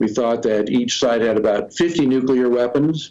We thought that each side had about 50 nuclear weapons.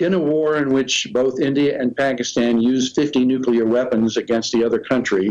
In a war in which both India and Pakistan use 50 nuclear weapons against the other country,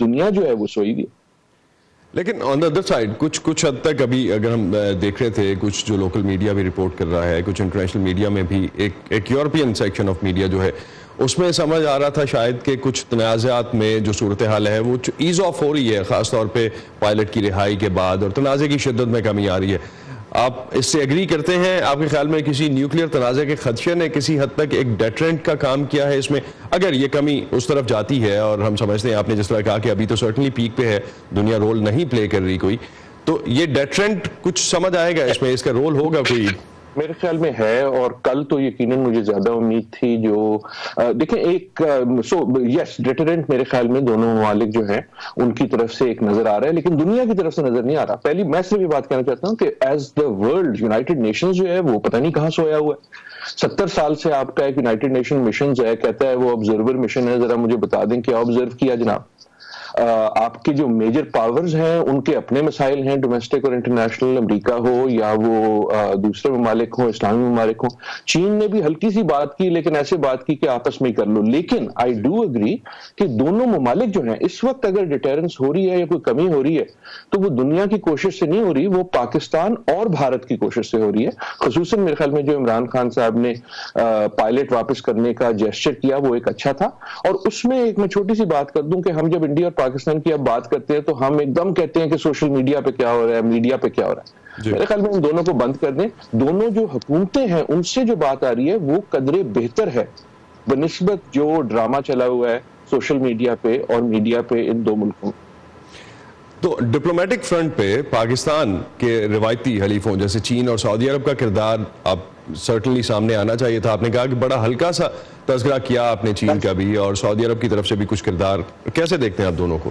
دنیا جو ہے وہ سوئی گئی. لیکن آن the other side کچھ حد تک ابھی اگر ہم دیکھ رہے تھے, کچھ جو لوکل میڈیا بھی رپورٹ کر رہا ہے, کچھ انٹرنیشنل میڈیا میں بھی ایک یورپین سیکشن آف میڈیا جو ہے اس میں سمجھ آ رہا تھا شاید کہ کچھ تنازعات میں جو صورتحال ہے وہ ایز آف ہو رہی ہے, خاص طور پہ پائلٹ کی رہائی کے بعد, اور تنازع کی شدت میں کمی آ رہی ہے. آپ اس سے ایگری کرتے ہیں؟ آپ کے خیال میں کسی نیوکلیئر تنازع کے خدشے نے کسی حد تک ایک ڈیٹرنٹ کا کام کیا ہے اس میں, اگر یہ کمی اس طرف جاتی ہے؟ اور ہم سمجھتے ہیں آپ نے جس طرح کہا کہ ابھی تو سرٹنلی پیک پہ ہے, دنیا رول نہیں پلے کر رہی کوئی, تو یہ ڈیٹرنٹ کچھ سمجھ آئے گا اس میں, اس کا رول ہوگا کوئی؟ میرے خیال میں ہے, اور کل تو یقیناً مجھے زیادہ امید تھی. جو دیکھیں ایک یس ڈیٹرنٹ میرے خیال میں دونوں ممالک جو ہیں ان کی طرف سے ایک نظر آ رہا ہے, لیکن دنیا کی طرف سے نظر نہیں آ رہا. پہلی میں صرف یہ بات کہنا چاہتا ہوں کہ as the world United nations جو ہے وہ پتہ نہیں کہاں سویا ہوا ہے. 70 سال سے آپ کا ایک یونائٹڈ نیشن مشن جو ہے کہتا ہے وہ آبزرور مشن ہے. ذرا مجھے بتا دیں کیا آبزرو کیا جناب؟ آپ کے جو میجر پاورز ہیں ان کے اپنے مسائل ہیں, ڈومیسٹک اور انٹرنیشنل, امریکہ ہو یا وہ دوسرے ممالک ہوں, اسلامی ممالک ہوں. چین نے بھی ہلکی سی بات کی, لیکن ایسے بات کی کہ آپس میں کر لو. لیکن آئی ڈو اگری کہ دونوں ممالک جو ہیں اس وقت اگر ڈیٹرنس ہو رہی ہے یا کوئی کمی ہو رہی ہے تو وہ دنیا کی کوشش سے نہیں ہو رہی, وہ پاکستان اور بھارت کی کوشش سے ہو رہی ہے. خصوصاً میرے خیال میں جو عمران خان صاحب نے پائلٹ واپس کرنے کا جیسچر کیا وہ ایک اچھا تھا. اور اس میں ایک میں چھوٹی سی بات کر دوں کہ ہم جب انڈیا اور پاکستان کی اب بات کرتے ہیں تو ہم ایک دم کہتے ہیں کہ سوشل میڈیا پہ کیا ہو رہا ہے, میڈیا پہ کیا ہو رہا ہے. میرے خیال میں ان دونوں کو بند کر دیں. دونوں جو حکومتیں ہیں ان سے جو بات آ رہی ہے وہ قدرے بہتر ہے بنسبت جو ڈرامہ چلا ہوا ہے سوشل میڈیا پہ اور میڈیا پہ ان دو ملکوں. تو ڈپلومیٹک فرنٹ پہ پاکستان کے روایتی حلیفوں جیسے چین اور سعودی عرب کا کردار اب سرٹنلی سامنے آنا چاہیے تھا. آپ نے کہا کہ بڑا ہلکا سا تذکرہ کیا آپ نے چین کا بھی, اور سعودی عرب کی طرف سے بھی کچھ کردار. کیسے دیکھتے ہیں آپ دونوں کو؟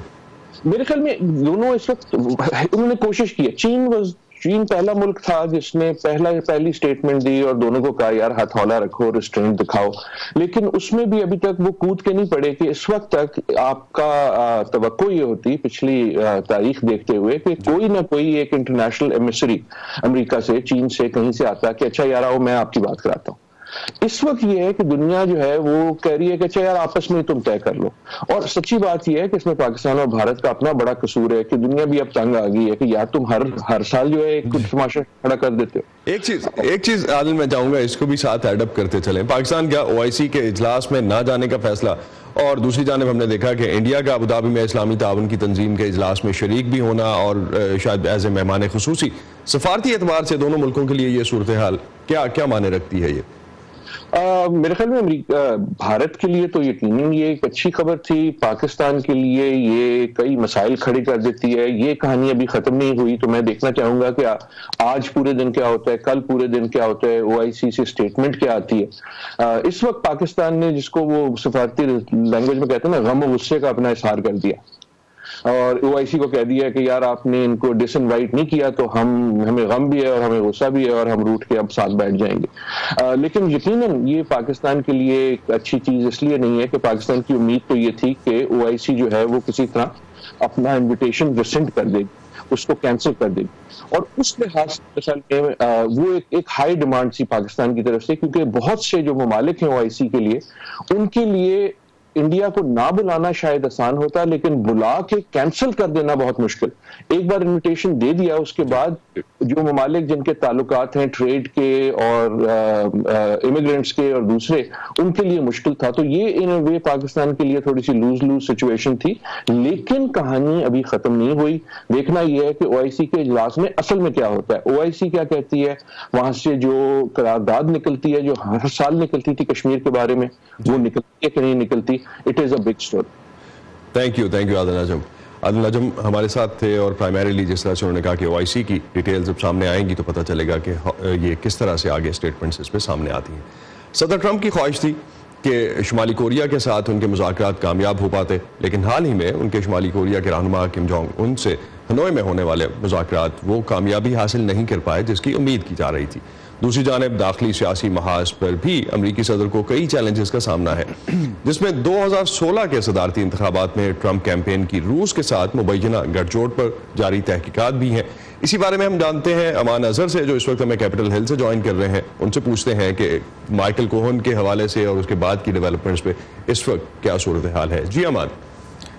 میرے خیال میں دونوں اس وقت انہوں نے کوشش کی ہے. چین پہلا ملک تھا جس نے پہلی سٹیٹمنٹ دی اور دونوں کو کہا یار ہاتھ ہولا رکھو, ریسٹرینٹ دکھاؤ. لیکن اس میں بھی ابھی تک وہ کود کے نہیں پڑے کہ اس وقت تک آپ کا توقع یہ ہوتی پچھلی تاریخ دیکھتے ہوئے کہ کوئی نہ کوئی ایک انٹرنیشنل ایمبیسڈر امریکہ سے, چین سے, کہیں سے آتا کہ اچھا یار آؤ میں آپ کی بات کراتا ہوں. اس وقت یہ ہے کہ دنیا جو ہے وہ کہہ رہی ہے کہ اچھا یار آپس میں تم طے کر لو. اور سچی بات یہ ہے کہ اس میں پاکستان اور بھارت کا اپنا بڑا قصور ہے کہ دنیا بھی اب تنگ آ گئی ہے کہ یار تم ہر سال جو ہے ایک تماشا کھڑا کر دیتے ہو. ایک چیز عادل میں چاہوں گا اس کو بھی ساتھ ایڈ اپ کرتے چلیں. پاکستان کا OIC کے اجلاس میں نہ جانے کا فیصلہ, اور دوسری جانب ہم نے دیکھا کہ انڈیا کا ابوظہبی میں اسلامی تعاون کی تنظیم کے اجلاس میں شریک بھی ہونا, اور شاید ایز اے مہمان خصوصی. سفارتی اعتبار سے دونوں ملکوں کے لیے یہ صورتحال کیا معنی رکھتی ہے؟ یہ میرے خیال میں بھارت کے لیے تو یقیناً یہ ایک اچھی خبر تھی. پاکستان کے لیے یہ کئی مسائل کھڑے کر دیتی ہے. یہ کہانی ابھی ختم نہیں ہوئی, تو میں دیکھنا چاہوں گا کہ آج پورے دن کیا ہوتا ہے, کل پورے دن کیا ہوتا ہے, OIC سے سٹیٹمنٹ کیا آتی ہے. اس وقت پاکستان نے جس کو وہ سفارتی لینگویج میں کہتے ہیں نا غم و غصے کا اپنا اظہار کر دیا, اور OIC کو کہہ دیا کہ یار آپ نے ان کو ڈس انوائٹ نہیں کیا تو ہمیں غم بھی ہے اور ہمیں غصہ بھی ہے اور ہم روٹ کے اب ساتھ بیٹھ جائیں گے. لیکن یقیناً یہ پاکستان کے لیے ایک اچھی چیز اس لیے نہیں ہے کہ پاکستان کی امید تو یہ تھی کہ OIC جو ہے وہ کسی طرح اپنا انویٹیشن ریسنڈ کر دے گی, اس کو کینسل کر دے گی. اور اس لحاظ سے وہ ایک ہائی ڈیمانڈ تھی پاکستان کی طرف سے, کیونکہ بہت سے جو ممالک ہیں OIC کے لیے, ان کے لیے انڈیا کو نہ بلانا شاید آسان ہوتا, لیکن بلا کے کینسل کر دینا بہت مشکل. ایک بار انویٹیشن دے دیا اس کے بعد جو ممالک جن کے تعلقات ہیں ٹریڈ کے اور امیگرینٹس کے اور دوسرے, ان کے لیے مشکل تھا. تو یہ ان وے پاکستان کے لیے تھوڑی سی لوز سچویشن تھی. لیکن کہانی ابھی ختم نہیں ہوئی. دیکھنا یہ ہے کہ OIC کے اجلاس میں اصل میں کیا ہوتا ہے, OIC کیا کہتی ہے, وہاں سے جو قرارداد نکلتی ہے جو ہر سال نکلتی تھی کشمیر کے بارے میں, وہ نکلتی ہے کہ نہیں نکلتی. It is a big story. Thank you عادل نجم. عادل نجم ہمارے ساتھ تھے, اور پرائمریلی جس طرح سے انہوں نے کہا کہ OIC کی ڈیٹیلز اب سامنے آئیں گی تو پتہ چلے گا کہ یہ کس طرح سے آگے اسٹیٹمنٹس اس پہ سامنے آتی ہیں. صدر ٹرمپ کی خواہش تھی کہ شمالی کوریا کے ساتھ ان کے مذاکرات کامیاب ہو پاتے, لیکن حال ہی میں ان کے شمالی کوریا کے رہنما کم جونگ ان سے ہنوئی میں ہونے والے مذاکرات وہ کامیابی حاصل نہیں کر پائے جس کی امید کی جا رہی تھی۔ دوسری جانب داخلی سیاسی محاذ پر بھی امریکی صدر کو کئی چیلنجز کا سامنا ہے، جس میں 2016 کے صدارتی انتخابات میں ٹرمپ کیمپین کی روس کے ساتھ مبینہ گٹھ جوڑ پر جاری تحقیقات بھی ہیں۔ اسی بارے میں ہم جانتے ہیں امان اظہر سے، جو اس وقت ہمیں کیپٹل ہل سے جوائن کر رہے ہیں۔ ان سے پوچھتے ہیں کہ مائیکل کوہن کے حوالے سے اور اس کے بعد کی ڈیولپمنٹس پہ اس وقت کیا صورتحال ہے۔ جی امان۔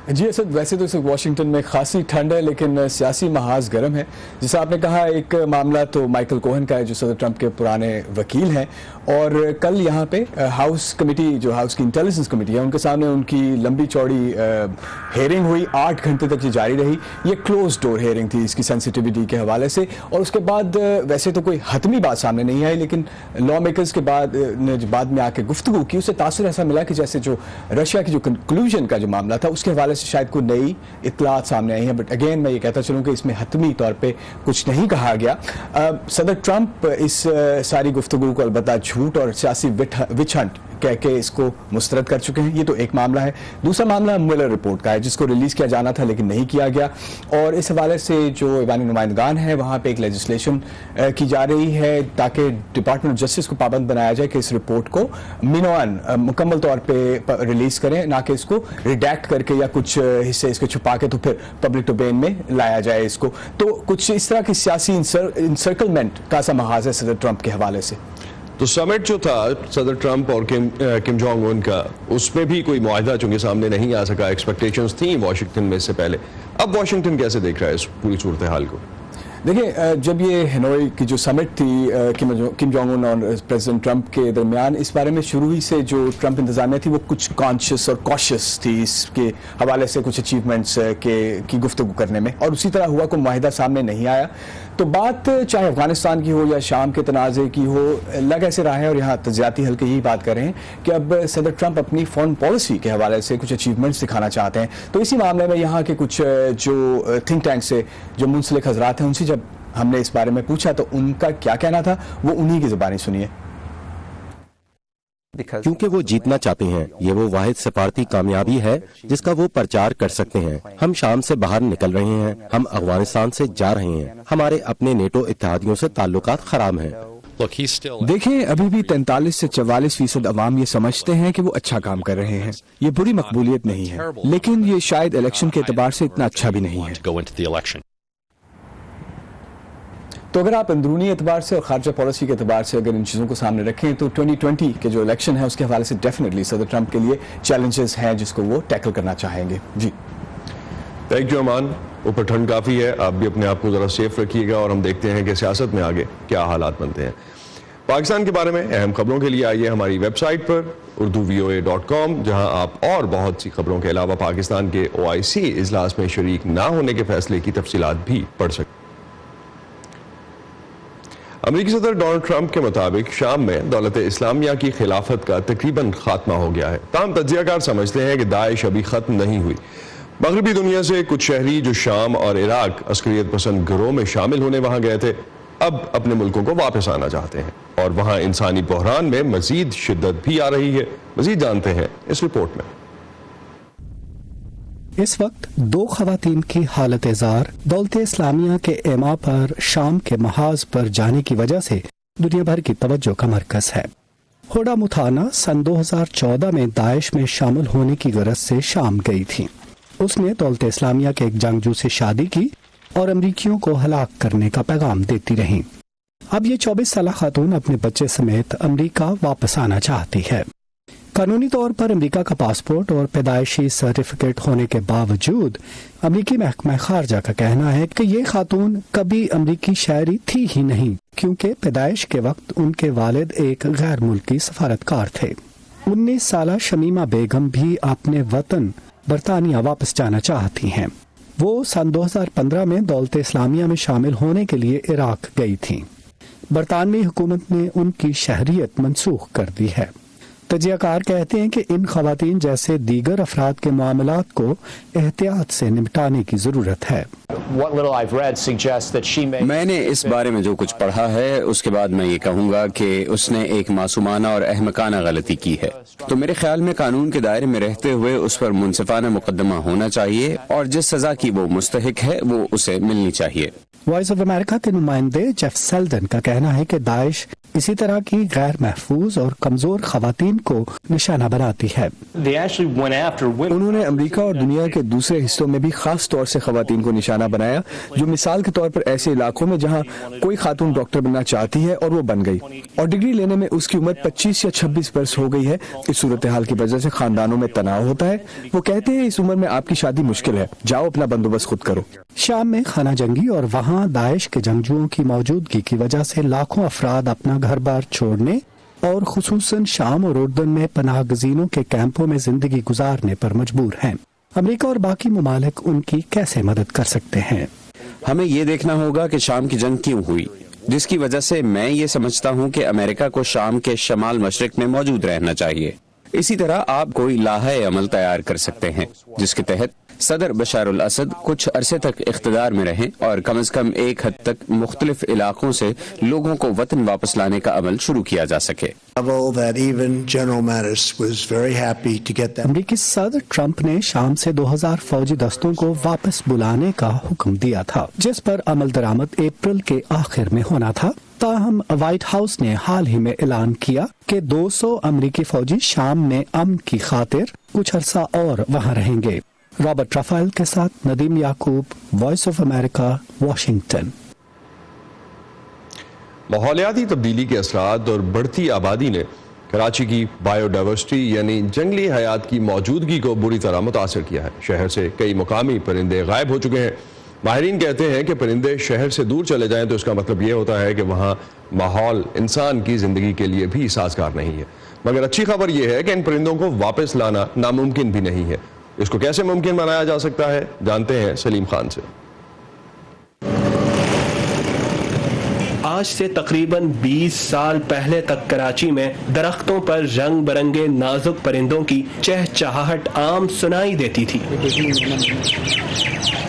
جی اسد، ویسے تو اس وقت واشنگٹن میں خاصی ٹھنڈ ہے، لیکن سیاسی محاذ گرم ہے۔ جیسا آپ نے کہا، ایک معاملہ تو مائیکل کوہن کا ہے جو صدر ٹرمپ کے پرانے وکیل ہیں، اور کل یہاں پہ ہاؤس کمیٹی، جو ہاؤس کی انٹیلیجنس کمیٹی ہے، ان کے سامنے ان کی لمبی چوڑی ہیئرنگ ہوئی، 8 گھنٹے تک یہ جاری رہی۔ یہ کلوز ڈور ہیئرنگ تھی اس کی سینسٹیوٹی کے حوالے سے، اور اس کے بعد ویسے تو کوئی حتمی بات سامنے نہیں آئی، لیکن لا میکرز کے بعد میں آ کے گفتگو کی، اسے تاثر ایسا ملا کہ جیسے جو رشیا کی جو کنکلوژن کا جو معاملہ تھا اس کے حوالے سے شاید کوئی نئی اطلاعات سامنے آئی ہیں، بٹ اگین میں یہ کہتا چلوں کہ اس میں حتمی طور پہ کچھ نہیں کہا گیا۔ صدر ٹرمپ اس ساری گفتگو کو البتہ جھوٹ اور سیاسی وچ ہنٹ کہہ کے اس کو مسترد کر چکے ہیں۔ یہ تو ایک معاملہ ہے۔ دوسرا معاملہ ملر رپورٹ کا ہے، جس کو ریلیز کیا جانا تھا لیکن نہیں کیا گیا، اور اس حوالے سے جو ایوانی نمائندگان ہیں وہاں پہ ایک لیجسلیشن کی جا رہی ہے تاکہ ڈپارٹمنٹ آف جسٹس کو پابند بنایا جائے کہ اس رپورٹ کو مینوان مکمل طور پہ ریلیز کریں، نہ کہ اس کو ریڈیکٹ کر کے یا کچھ حصے اس کے چھپا کے تو پھر پبلک ڈومین میں لایا جائے اس کو۔ تو کچھ اس طرح کی سیاسی انسرکلمنٹ کا سا محاذ ہے صدر ٹرمپ کے حوالے سے۔ تو سمٹ جو تھا صدر ٹرمپ اور کم جونگ ان کا، اس میں بھی کوئی معاہدہ چونکہ سامنے نہیں آ سکا، ایکسپیکٹیشنز تھیں واشنگٹن میں اس سے پہلے۔ اب واشنگٹن کیسے دیکھ رہا ہے اس پوری صورتحال کو؟ دیکھیں، جب یہ ہنوئی کی جو سمٹ تھی کم جونگ ان اور پریزیڈنٹ ٹرمپ کے درمیان، اس بارے میں شروع ہی سے جو ٹرمپ انتظامیہ تھی وہ کچھ کانشیس اور کوشس تھی اس کے حوالے سے کچھ اچیومنٹس کی گفتگو کرنے میں، اور اسی طرح ہوا کوئی معاہدہ سامنے نہیں آیا۔ تو بات چاہے افغانستان کی ہو یا شام کے تنازع کی ہو، لگ ایسے رہا ہے، اور یہاں تجزیاتی حلقے یہی بات کر رہے ہیں کہ اب صدر ٹرمپ اپنی فارن پالیسی کے حوالے سے کچھ اچیومنٹس دکھانا چاہتے ہیں۔ تو اسی معاملے میں یہاں کے کچھ جو تھنک ٹینک سے جو منسلک حضرات ہیں، ان سے جب ہم نے اس بارے میں پوچھا تو ان کا کیا کہنا تھا، وہ انہی کی زبانی سنیے۔ کیونکہ وہ جیتنا چاہتے ہیں، یہ وہ واحد سفارتی کامیابی ہے جس کا وہ پرچار کر سکتے ہیں۔ ہم شام سے باہر نکل رہے ہیں، ہم افغانستان سے جا رہے ہیں، ہمارے اپنے نیٹو اتحادیوں سے تعلقات خراب ہیں۔ دیکھیں، ابھی بھی 43 سے 44% عوام یہ سمجھتے ہیں کہ وہ اچھا کام کر رہے ہیں۔ یہ بری مقبولیت نہیں ہے، لیکن یہ شاید الیکشن کے اعتبار سے اتنا اچھا بھی نہیں ہے۔ تو اگر آپ اندرونی اعتبار سے اور خارجہ پالیسی کے اعتبار سے اگر ان چیزوں کو سامنے رکھیں تو 2020 کے جو الیکشن ہے اس کے حوالے سے ڈیفینیٹلی صدر ٹرمپ کے لیے چیلنجز ہیں جس کو وہ ٹیکل کرنا چاہیں گے۔ جی تھینک یو امان۔ اوپر ٹھنڈ کافی ہے، آپ بھی اپنے آپ کو ذرا سیف رکھیے گا، اور ہم دیکھتے ہیں کہ سیاست میں آگے کیا حالات بنتے ہیں۔ پاکستان کے بارے میں اہم خبروں کے لیے آئیے ہماری ویب سائٹ پر urduvoa.com، جہاں آپ اور بہت سی خبروں کے علاوہ پاکستان کے OIC اجلاس میں شریک نہ ہونے کے فیصلے کی تفصیلات بھی پڑھ سکتے ہیں۔ امریکی صدر ڈونلڈ ٹرمپ کے مطابق شام میں دولت اسلامیہ کی خلافت کا تقریباً خاتمہ ہو گیا ہے، تاہم تجزیہ کار سمجھتے ہیں کہ داعش ابھی ختم نہیں ہوئی۔ مغربی دنیا سے کچھ شہری جو شام اور عراق عسکریت پسند گروہ میں شامل ہونے وہاں گئے تھے، اب اپنے ملکوں کو واپس آنا چاہتے ہیں، اور وہاں انسانی بحران میں مزید شدت بھی آ رہی ہے۔ مزید جانتے ہیں اس رپورٹ میں۔ اس وقت 2 خواتین کی حالت زار دولت اسلامیہ کے ایما پر شام کے محاذ پر جانے کی وجہ سے دنیا بھر کی توجہ کا مرکز ہے۔ ہڈا متھانا سن 2014 میں داعش میں شامل ہونے کی غرض سے شام گئی تھی۔ اس نے دولت اسلامیہ کے ایک جنگجو سے شادی کی اور امریکیوں کو ہلاک کرنے کا پیغام دیتی رہیں۔ اب یہ 24 سالہ خاتون اپنے بچے سمیت امریکہ واپس آنا چاہتی ہے۔ قانونی طور پر امریکہ کا پاسپورٹ اور پیدائشی سرٹیفکیٹ ہونے کے باوجود امریکی محکمہ خارجہ کا کہنا ہے کہ یہ خاتون کبھی امریکی شہری تھی ہی نہیں، کیونکہ پیدائش کے وقت ان کے والد ایک غیر ملکی سفارتکار تھے۔ 19 سالہ شمیمہ بیگم بھی اپنے وطن برطانیہ واپس جانا چاہتی ہیں۔ وہ سن 2015 میں دولت اسلامیہ میں شامل ہونے کے لیے عراق گئی تھیں۔ برطانوی حکومت نے ان کی شہریت منسوخ کر دی ہے۔ تجزیہ کار کہتے ہیں کہ ان خواتین جیسے دیگر افراد کے معاملات کو احتیاط سے نمٹانے کی ضرورت ہے۔ میں نے اس بارے میں جو کچھ پڑھا ہے اس کے بعد میں یہ کہوں گا کہ اس نے ایک معصومانہ اور احمقانہ غلطی کی ہے، تو میرے خیال میں قانون کے دائرے میں رہتے ہوئے اس پر منصفانہ مقدمہ ہونا چاہیے اور جس سزا کی وہ مستحق ہے وہ اسے ملنی چاہیے۔ وائس آف امریکہ کے نمائندے جیف سیلڈن کا کہنا ہے کہ داعش اسی طرح کی غیر محفوظ اور کمزور خواتین کو نشانہ بناتی ہے۔ انہوں نے امریکہ اور دنیا کے دوسرے حصوں میں بھی خاص طور سے خواتین کو نشانہ بنایا، جو مثال کے طور پر ایسے علاقوں میں جہاں کوئی خاتون ڈاکٹر بننا چاہتی ہے اور وہ بن گئی، اور ڈگری لینے میں اس کی عمر 25 یا 26 برس ہو گئی ہے۔ اس صورتحال کی وجہ سے خاندانوں میں تناؤ ہوتا ہے۔ وہ کہتے ہیں اس عمر میں آپ کی شادی مشکل ہے، جاؤ اپنا بندوبست خود کرو۔ شام میں خانہ جنگی اور وہاں داعش کے جنگجوؤں کی موجودگی کی وجہ سے لاکھوں افراد اپنا گھر بار چھوڑنے اور خصوصاً شام اور اردن میں پناہ گزینوں کے کیمپوں میں زندگی گزارنے پر مجبور ہیں۔ امریکہ اور باقی ممالک ان کی کیسے مدد کر سکتے ہیں؟ ہمیں یہ دیکھنا ہوگا کہ شام کی جنگ کیوں ہوئی، جس کی وجہ سے میں یہ سمجھتا ہوں کہ امریکہ کو شام کے شمال مشرق میں موجود رہنا چاہیے۔ اسی طرح آپ کوئی لاحہ عمل تیار کر سکتے ہیں جس کے تحت صدر بشار الاسد کچھ عرصے تک اقتدار میں رہیں اور کم از کم ایک حد تک مختلف علاقوں سے لوگوں کو وطن واپس لانے کا عمل شروع کیا جا سکے۔ امریکی صدر ٹرمپ نے شام سے 2000 فوجی دستوں کو واپس بلانے کا حکم دیا تھا، جس پر عمل درآمد اپریل کے آخر میں ہونا تھا۔ تاہم وائٹ ہاؤس نے حال ہی میں اعلان کیا کہ 200 امریکی فوجی شام میں امن کی خاطر کچھ عرصہ اور وہاں رہیں گے۔ رابرٹ رافائل کے ساتھ ندیم یعقوب، وائس آف امریکہ، واشنگٹن۔ ماحولیاتی تبدیلی کے اثرات اور بڑھتی آبادی نے کراچی کی بائیو ڈائیورسٹی یعنی جنگلی حیات کی موجودگی کو بری طرح متاثر کیا ہے۔ شہر سے کئی مقامی پرندے غائب ہو چکے ہیں۔ ماہرین کہتے ہیں کہ پرندے شہر سے دور چلے جائیں تو اس کا مطلب یہ ہوتا ہے کہ وہاں ماحول انسان کی زندگی کے لیے بھی سازگار نہیں ہے۔ مگر اچھی خبر یہ ہے کہ ان پرندوں کو واپس لانا ناممکن بھی نہیں ہے۔ اس کو کیسے ممکن بنایا جا سکتا ہے، جانتے ہیں سلیم خان سے۔ آج سے تقریباً 20 سال پہلے تک کراچی میں درختوں پر رنگ برنگے نازک پرندوں کی چہچہاہٹ عام سنائی دیتی تھی۔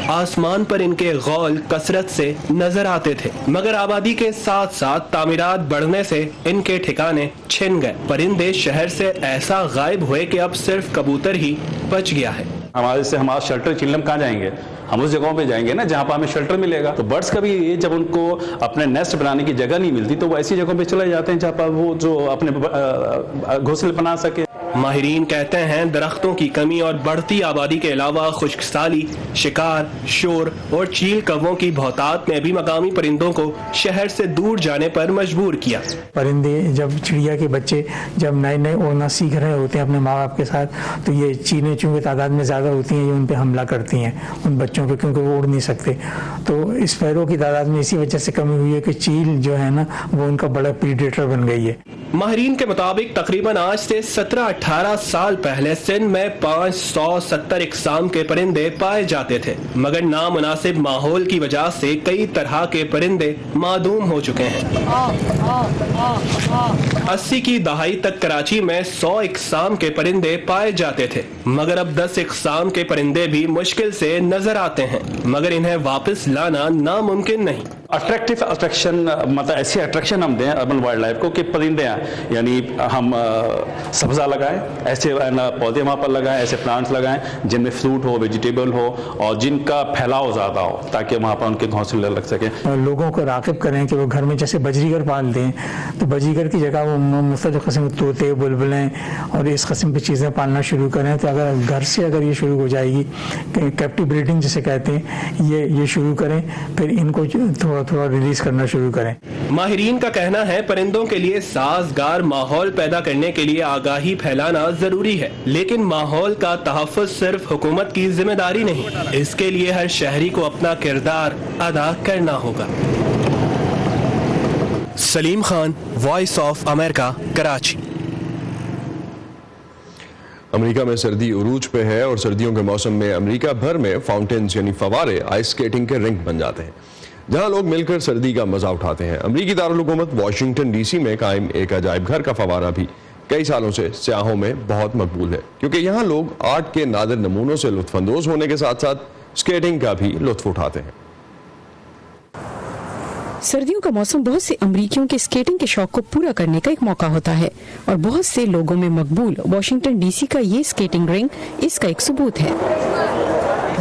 آسمان پر ان کے غول کثرت سے نظر آتے تھے، مگر آبادی کے ساتھ ساتھ تعمیرات بڑھنے سے ان کے ٹھکانے چھن گئے۔ پرندے شہر سے ایسا غائب ہوئے کہ اب صرف کبوتر ہی بچ گیا ہے۔ ہمارا شیلٹر چلم کہاں جائیں گے؟ ہم اس جگہوں پہ جائیں گے نا جہاں پہ ہمیں شیلٹر ملے گا۔ تو برڈز کا بھی یہ جب ان کو اپنے نیسٹ بنانے کی جگہ نہیں ملتی تو وہ ایسی جگہوں پہ چلے جاتے ہیں جہاں پر وہ جو اپنے گھونسلے بنا سکے۔ ماہرین کہتے ہیں درختوں کی کمی اور بڑھتی آبادی کے علاوہ خشک سالی، شکار، شور اور چیل کووں کی بہتات نے بھی مقامی پرندوں کو شہر سے دور جانے پر مجبور کیا۔ پرندے جب چڑیا کے بچے جب نئے نئے اڑنا سیکھ رہے ہوتے ہیں اپنے ماں باپ کے ساتھ، تو یہ چیلیں چونکہ تعداد میں زیادہ ہوتی ہیں، یہ ان پہ حملہ کرتی ہیں ان بچوں پہ، کیونکہ وہ اڑ نہیں سکتے۔ تو اسپیرو کی تعداد میں اسی وجہ سے کمی ہوئی ہے کہ چیل جو ہے نا وہ ان کا بڑا پریڈیٹر بن گئی ہے۔ ماہرین کے مطابق تقریباً آج سے 17-18 سال پہلے سندھ میں 570 اقسام کے پرندے پائے جاتے تھے، مگر نامناسب ماحول کی وجہ سے کئی طرح کے پرندے معدوم ہو چکے ہیں۔ 80 کی دہائی تک کراچی میں 100 اقسام کے پرندے پائے جاتے تھے، مگر اب 10 اقسام کے پرندے بھی مشکل سے نظر آتے ہیں، مگر انہیں واپس لانا ناممکن نہیں۔ اٹریکشن مطلب ایسی اٹریکشن ہم دیں اربن وائلڈ لائف کو کہ پرندے ہیں، یعنی ہم سبزہ لگائیں، ایسے پودے وہاں پر لگائیں، ایسے پلانٹس لگائیں جن میں فروٹ ہو، ویجیٹیبل ہو اور جن کا پھیلاؤ زیادہ ہو تاکہ وہاں پر ان کے گھونسلے لگ سکیں۔ لوگوں کو راغب کریں کہ وہ گھر میں جیسے بجریگر پال دیں، تو بجریگر کی جگہ وہ مختلف قسم کے طوطے، بلبلیں اور اس قسم کی چیزیں پالنا شروع کریں۔ تو اگر گھر سے اگر یہ شروع ہو جائے گی، کیپٹیو بریڈنگ جسے کہتے ہیں، یہ شروع کریں، پھر ان کو تھوڑا ریلیز کرنا شروع کریں۔ ماہرین کا کہنا ہے پرندوں کے لیے سازگار ماحول پیدا کرنے کے لیے آگاہی پھیلانا ضروری ہے، لیکن ماحول کا تحفظ صرف حکومت کی ذمہ داری نہیں، اس کے لیے ہر شہری کو اپنا کردار ادا کرنا ہوگا۔ Salim Khan, Voice of America, Karachi. امریکہ میں سردی عروج پہ ہے اور سردیوں کے موسم میں امریکہ بھر میں فاؤنٹینز یعنی فوارے آئس سکیٹنگ کے رنگ بن جاتے ہیں جہاں لوگ مل کر سردی کا مزہ اٹھاتے ہیں۔ امریکی دارالحکومت واشنگٹن ڈی سی میں قائم ایک عجائب گھر کا فوارہ بھی کئی سالوں سے سیاحوں میں بہت مقبول ہے کیونکہ یہاں لوگ آرٹ کے نادر نمونوں سے لطف اندوز ہونے کے ساتھ ساتھ سکیٹنگ کا بھی لطف اٹھاتے ہیں۔ سردیوں کا موسم بہت سے امریکیوں کے سکیٹنگ کے شوق کو پورا کرنے کا ایک موقع ہوتا ہے اور بہت سے لوگوں میں مقبول واشنگٹن ڈی سی کا یہ سکیٹنگ رنگ اس کا ایک ثبوت ہے۔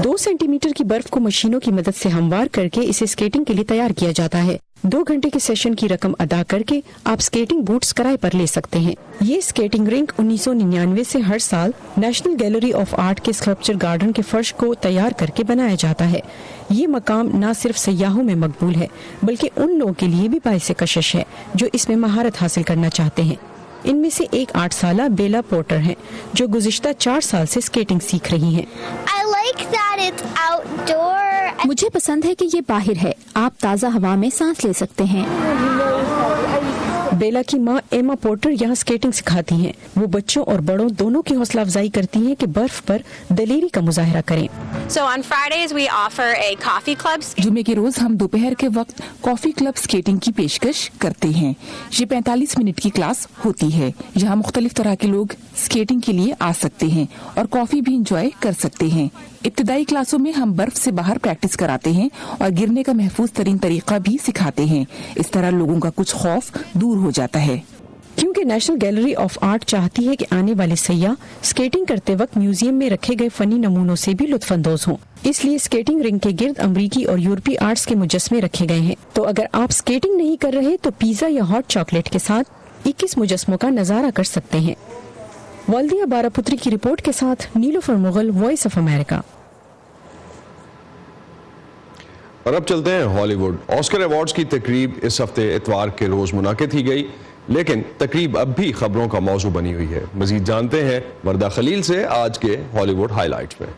2 سینٹی میٹر کی برف کو مشینوں کی مدد سے ہموار کر کے اسے سکیٹنگ کے لیے تیار کیا جاتا ہے۔ 2 گھنٹے کے سیشن کی رقم ادا کر کے آپ سکیٹنگ بوٹس کرائے پر لے سکتے ہیں۔ یہ سکیٹنگ رنگ 1999 سے ہر سال نیشنل گیلری آف آرٹ کے اسکلپچر گارڈن کے فرش کو تیار کر کے بنایا جاتا ہے۔ یہ مقام نہ صرف سیاحوں میں مقبول ہے بلکہ ان لوگوں کے لیے بھی باعث کشش ہے جو اس میں مہارت حاصل کرنا چاہتے ہیں۔ ان میں سے ایک 8 سالہ بیلا پورٹر ہیں جو گزشتہ 4 سال سے سکیٹنگ سیکھ رہی ہیں۔ مجھے پسند ہے کہ یہ باہر ہے، آپ تازہ ہوا میں سانس لے سکتے ہیں۔ بیلا کی ماں ایما پورٹر یہاں سکیٹنگ سکھاتی ہیں۔ وہ بچوں اور بڑوں دونوں کی حوصلہ افزائی کرتی ہیں کہ برف پر دلیری کا مظاہرہ کریں۔ جمعے کے روز ہم دوپہر کے وقت کافی کلب سکیٹنگ کی پیشکش کرتے ہیں۔ یہ 45 منٹ کی کلاس ہوتی ہے۔ یہاں مختلف طرح کے لوگ سکیٹنگ کے لیے آ سکتے ہیں اور کافی بھی انجوائے کر سکتے ہیں۔ ابتدائی کلاسوں میں ہم برف سے باہر پریکٹس کراتے ہیں اور گرنے کا محفوظ ترین طریقہ بھی سکھاتے ہیں۔ اس طرح لوگوں کا کچھ خوف دور ہو جاتا ہے۔ کیونکہ نیشنل گیلری آف آرٹ چاہتی ہے کہ آنے والے سیاح سکیٹنگ کرتے وقت میوزیم میں رکھے گئے فنی نمونوں سے بھی لطف اندوز ہوں، اس لیے سکیٹنگ رنگ کے گرد امریکی اور یورپی آرٹس کے مجسمے رکھے گئے ہیں۔ تو اگر آپ سکیٹنگ نہیں کر رہے تو پیزا یا ہاٹ چاکلیٹ کے ساتھ 21 مجسموں کا نظارہ کر سکتے ہیں۔ والدیہ بارہ پتری کی رپورٹ کے ساتھ نیلوفر مغل، وائس آف امریکہ۔ اور اب چلتے ہیں ہالی ووڈ۔ آسکر ایوارڈز کی تقریب اس ہفتے اتوار کے روز منعقد کی گئی، لیکن تقریب اب بھی خبروں کا موضوع بنی ہوئی ہے۔ مزید جانتے ہیں وردہ خلیل سے آج کے ہالی ووڈ ہائی لائٹس میں۔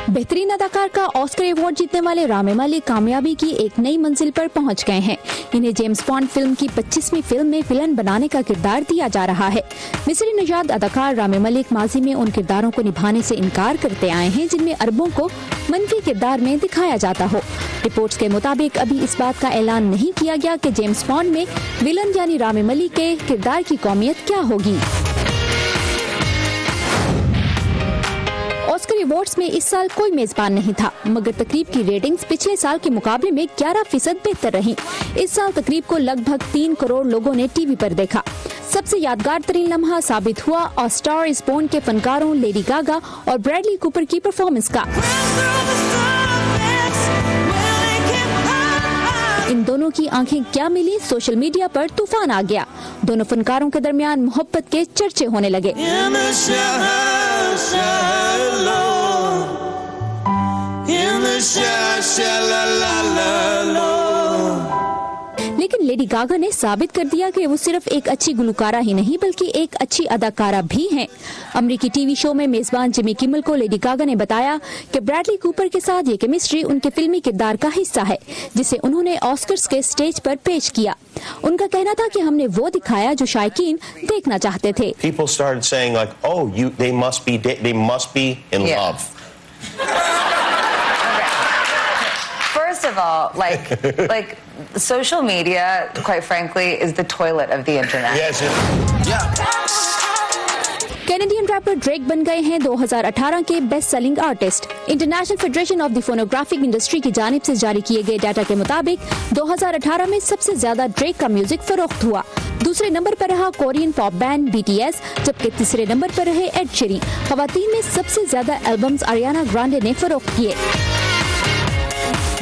بہترین اداکار کا آسکر ایوارڈ جیتنے والے رامی مالک کامیابی کی ایک نئی منزل پر پہنچ گئے ہیں۔ انہیں جیمز بانڈ فلم کی 25ویں فلم میں ولن بنانے کا کردار دیا جا رہا ہے۔ مصری نژاد اداکار رامی مالک ماضی میں ان کرداروں کو نبھانے سے انکار کرتے آئے ہیں جن میں عربوں کو منفی کردار میں دکھایا جاتا ہو۔ رپورٹس کے مطابق ابھی اس بات کا اعلان نہیں کیا گیا کہ جیمز بانڈ میں ولن یعنی رامی مالک کے کردار کی قومیت کیا ہوگی۔ آسکر ایوارڈز میں اس سال کوئی میزبان نہیں تھا، مگر تقریب کی ریٹنگز پچھلے سال کے مقابلے میں 11% بہتر رہیں۔ اس سال تقریب کو لگ بھگ 3 کروڑ لوگوں نے ٹی وی پر دیکھا۔ سب سے یادگار ترین لمحہ ثابت ہوا A Star Is Born کے فنکاروں لیڈی گاگا اور بریڈلی کوپر کی پرفارمنس کا۔ ان دونوں کی آنکھیں کیا ملی، سوشل میڈیا پر طوفان آ گیا۔ دونوں فنکاروں کے درمیان محبت کے چرچے ہونے لگے۔ لیکن لیڈی گاگا نے ثابت کر دیا کہ وہ صرف ایک اچھی گلوکارہ ہی نہیں بلکہ ایک اچھی اداکارہ بھی ہیں۔ امریکی ٹی وی شو میں میزبان جمی کیمل کو لیڈی گاگا نے بتایا کہ بریڈلی کوپر کے ساتھ یہ کیمسٹری ان کے فلمی کردار کا حصہ ہے جسے انہوں نے آسکرز کے سٹیج پر پیش کیا۔ ان کا کہنا تھا کہ ہم نے وہ دکھایا جو شائقین دیکھنا چاہتے تھے۔ People started saying like, oh, they must be in love. First of all, like social media, quite frankly, is the toilet of the internet. Yes. Canadian rapper Drake بن گئے ہیں 2018 کے best selling artist. International Federation of the Phonographic Industry کی جانب سے جاری کیے گئے ڈیٹا کے مطابق 2018 میں سب سے زیادہ ڈریک کا میوزک فروخت ہوا۔ دوسرے نمبر پر رہا کورین پاپ بینڈ BTS، جبکہ تیسرے نمبر پر رہے ایڈ شیرین۔ خواتین میں سب سے زیادہ البمز آریانا گرانڈے نے فروخت کیے۔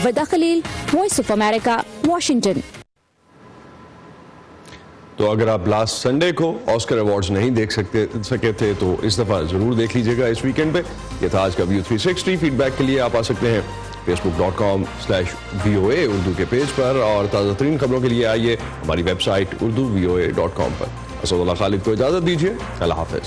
وردہ خلیل، وائس آف امریکہ، واشنگٹن۔ تو اگر آپ لاسٹ سنڈے کو آسکر ایوارڈز نہیں دیکھ سکے تھے تو اس دفعہ ضرور دیکھ لیجیے گا اس ویکینڈ پہ۔ یہ تھا آج کا View 360۔ فیڈ بیک کے لیے آپ آ سکتے ہیں facebook.com/VOA اردو کے پیج پر، اور تازہ ترین خبروں کے لیے آئیے ہماری ویب سائٹ urduvoa.com پر۔ اسد اللہ خالد کو اجازت دیجیے، اللہ حافظ۔